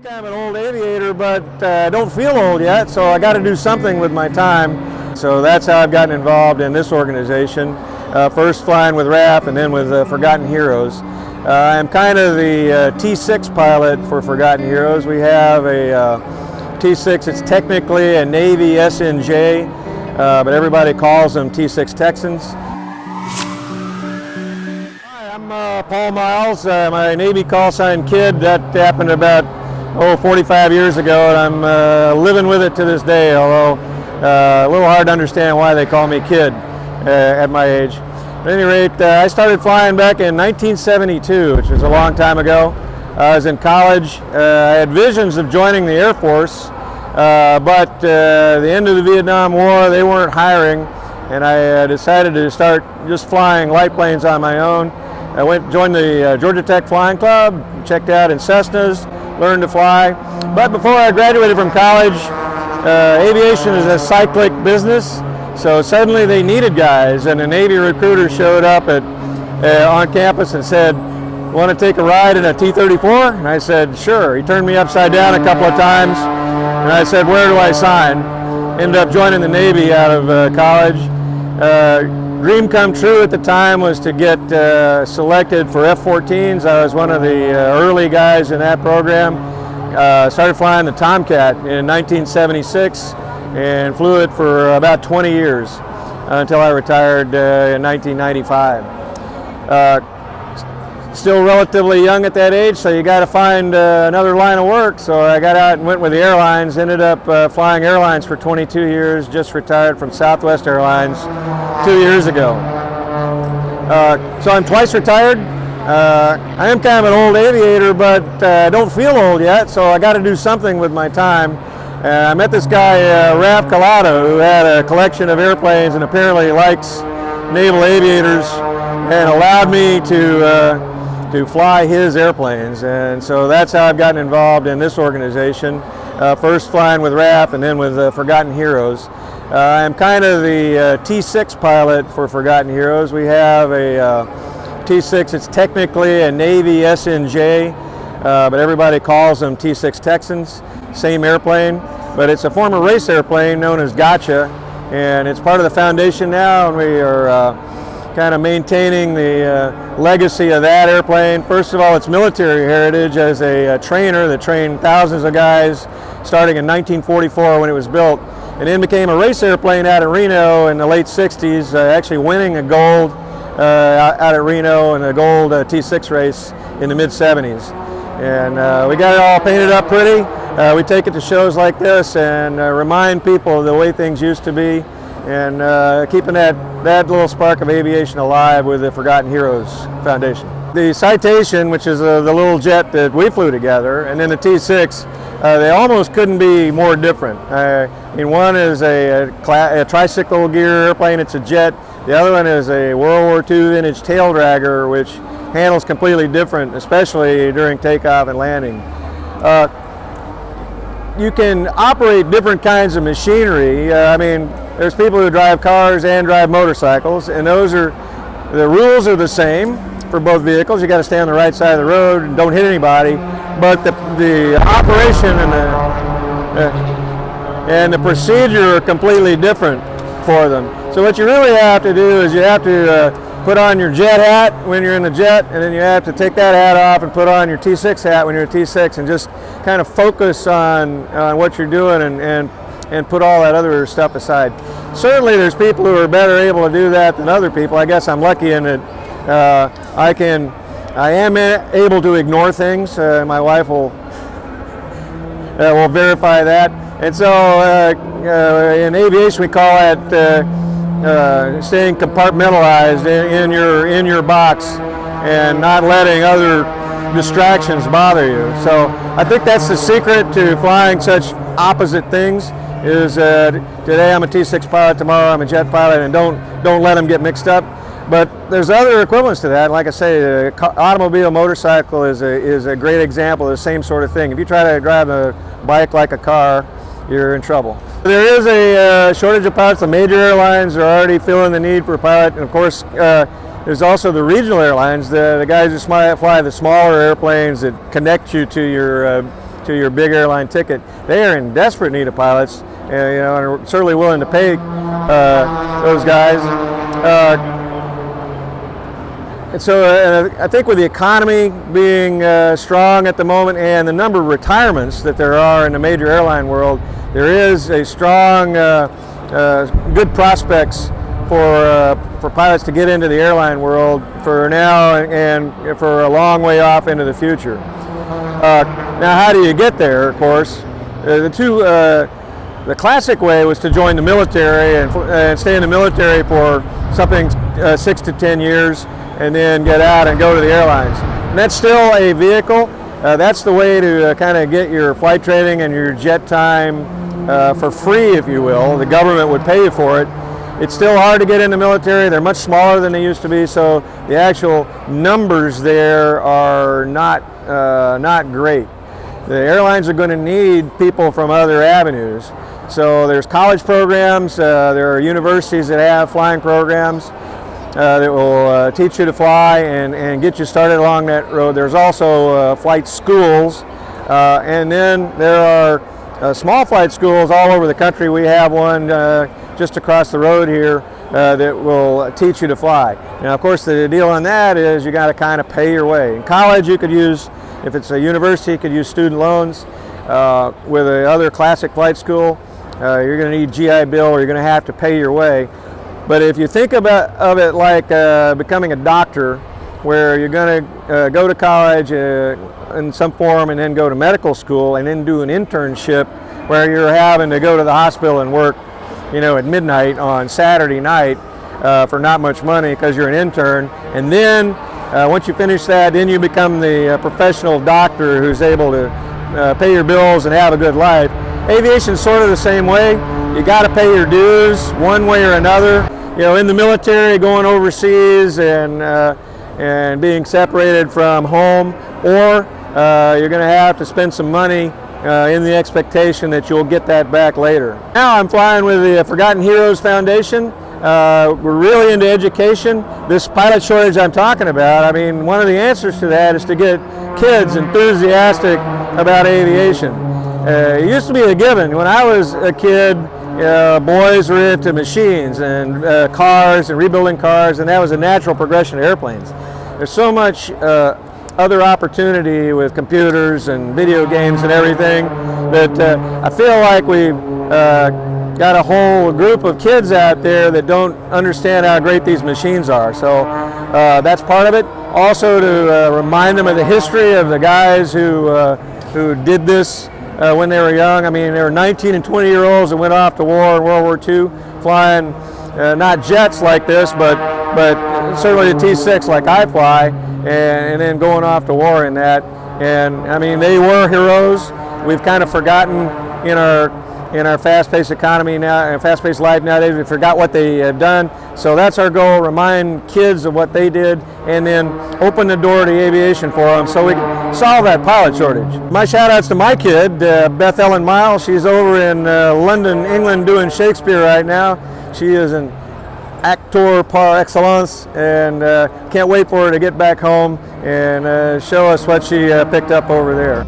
I'm an old aviator, but I don't feel old yet, so I got to do something with my time. So that's how I've gotten involved in this organization. First flying with RAF and then with Forgotten Heroes. I'm kind of the T6 pilot for Forgotten Heroes. We have a T6, it's technically a Navy SNJ, but everybody calls them T6 Texans. Hi, I'm Paul Miles. I'm a Navy call sign kid. That happened about 45 years ago, and I'm living with it to this day, although a little hard to understand why they call me kid at my age. At any rate, I started flying back in 1972, which was a long time ago. I was in college. I had visions of joining the Air Force, but the end of the Vietnam War, they weren't hiring, and I decided to start just flying light planes on my own. I joined the Georgia Tech Flying Club, checked out in Cessnas, learned to fly. But before I graduated from college, aviation is a cyclic business, so suddenly they needed guys, and a Navy recruiter showed up on campus and said, "Want to take a ride in a T-34?" And I said, "Sure." He turned me upside down a couple of times, and I said, "Where do I sign?" Ended up joining the Navy out of college. Dream come true at the time was to get selected for F-14s. I was one of the early guys in that program. Started flying the Tomcat in 1976 and flew it for about 20 years until I retired in 1995. Still relatively young at that age, so you got to find another line of work. So I got out and went with the airlines, ended up flying airlines for 22 years, just retired from Southwest Airlines 2 years ago. So I'm twice retired. I am kind of an old aviator, but I don't feel old yet, so I got to do something with my time. I met this guy, Raf Collado, who had a collection of airplanes and apparently likes naval aviators, and allowed me to fly his airplanes. And so that's how I've gotten involved in this organization. First flying with RAF and then with Forgotten Heroes. I'm kind of the T6 pilot for Forgotten Heroes. We have a T6, it's technically a Navy SNJ, but everybody calls them T6 Texans. Same airplane, but it's a former race airplane known as Gotcha, and it's part of the foundation now, and we are kind of maintaining the legacy of that airplane. First of all, it's military heritage as a trainer that trained thousands of guys starting in 1944 when it was built, and then became a race airplane out of Reno in the late 60s, actually winning a gold out at Reno in a gold T6 race in the mid 70s. And we got it all painted up pretty. We take it to shows like this and remind people of the way things used to be, and keeping that little spark of aviation alive with the Forgotten Heroes Foundation. The Citation, which is the little jet that we flew together, and then the T6, they almost couldn't be more different. One is a tricycle gear airplane, it's a jet. The other one is a World War II vintage tail dragger, which handles completely different, especially during takeoff and landing. You can operate different kinds of machinery. There's people who drive cars and drive motorcycles, and the rules are the same for both vehicles. You got to stay on the right side of the road and don't hit anybody, but the operation and the procedure are completely different for them. So what you really have to do is you have to put on your jet hat when you're in the jet, and then you have to take that hat off and put on your T6 hat when you're a T6, and just kind of focus on what you're doing and put all that other stuff aside. Certainly there's people who are better able to do that than other people. I guess I'm lucky in that I am able to ignore things. My wife will verify that. And so in aviation we call that staying compartmentalized in your box and not letting other distractions bother you. So I think that's the secret to flying such opposite things. Is today I'm a T6 pilot, tomorrow I'm a jet pilot, and don't let them get mixed up. But there's other equivalents to that. Like I say, automobile, motorcycle is a great example of the same sort of thing. If you try to drive a bike like a car, you're in trouble. There is a shortage of pilots. The major airlines are already feeling the need for a pilot, and of course there's also the regional airlines, the guys who fly the smaller airplanes that connect you to your to your big airline ticket. They are in desperate need of pilots, and are certainly willing to pay those guys. And so I think with the economy being strong at the moment and the number of retirements that there are in the major airline world, there is a strong, good prospects for pilots to get into the airline world for now and for a long way off into the future. Now, how do you get there? Of course, the classic way was to join the military and stay in the military for something 6 to 10 years, and then get out and go to the airlines. And that's still a vehicle. That's the way to kind of get your flight training and your jet time for free, if you will. The government would pay you for it. It's still hard to get in the military. They're much smaller than they used to be, so the actual numbers there are not great. The airlines are going to need people from other avenues. So there's college programs, there are universities that have flying programs that will teach you to fly and get you started along that road. There's also flight schools, and then there are small flight schools all over the country. We have one just across the road here that will teach you to fly. Now, of course, the deal on that is you got to kind of pay your way. In college, you could use, if it's a university, you could use student loans. With the other classic flight school, you're going to need GI Bill, or you're going to have to pay your way. But if you think of it like becoming a doctor, where you're going to go to college in some form and then go to medical school and then do an internship where you're having to go to the hospital and work, at midnight on Saturday night for not much money because you're an intern. And then once you finish that, then you become the professional doctor who's able to pay your bills and have a good life. Aviation's sort of the same way. You got to pay your dues one way or another. In the military, going overseas and being separated from home, or you're going to have to spend some money in the expectation that you'll get that back later. Now I'm flying with the Forgotten Heroes Foundation. We're really into education. This pilot shortage I'm talking about, one of the answers to that is to get kids enthusiastic about aviation. It used to be a given. When I was a kid, boys were into machines and cars and rebuilding cars, and that was a natural progression of airplanes. There's so much other opportunity with computers and video games and everything that I feel like we've got a whole group of kids out there that don't understand how great these machines are. So that's part of it. Also to remind them of the history of the guys who did this when they were young. There were 19 and 20-year-olds that went off to war in World War II, flying not jets like this, but certainly the T-6 like I fly, and then going off to war in that. And they were heroes. We've kind of forgotten in our fast-paced economy now, fast-paced life nowadays, we forgot what they have done. So that's our goal: remind kids of what they did, and then open the door to aviation for them, so we can solve that pilot shortage. My shout-outs to my kid, Beth Ellen Miles. She's over in London, England, doing Shakespeare right now. She is an actor par excellence, and can't wait for her to get back home and show us what she picked up over there.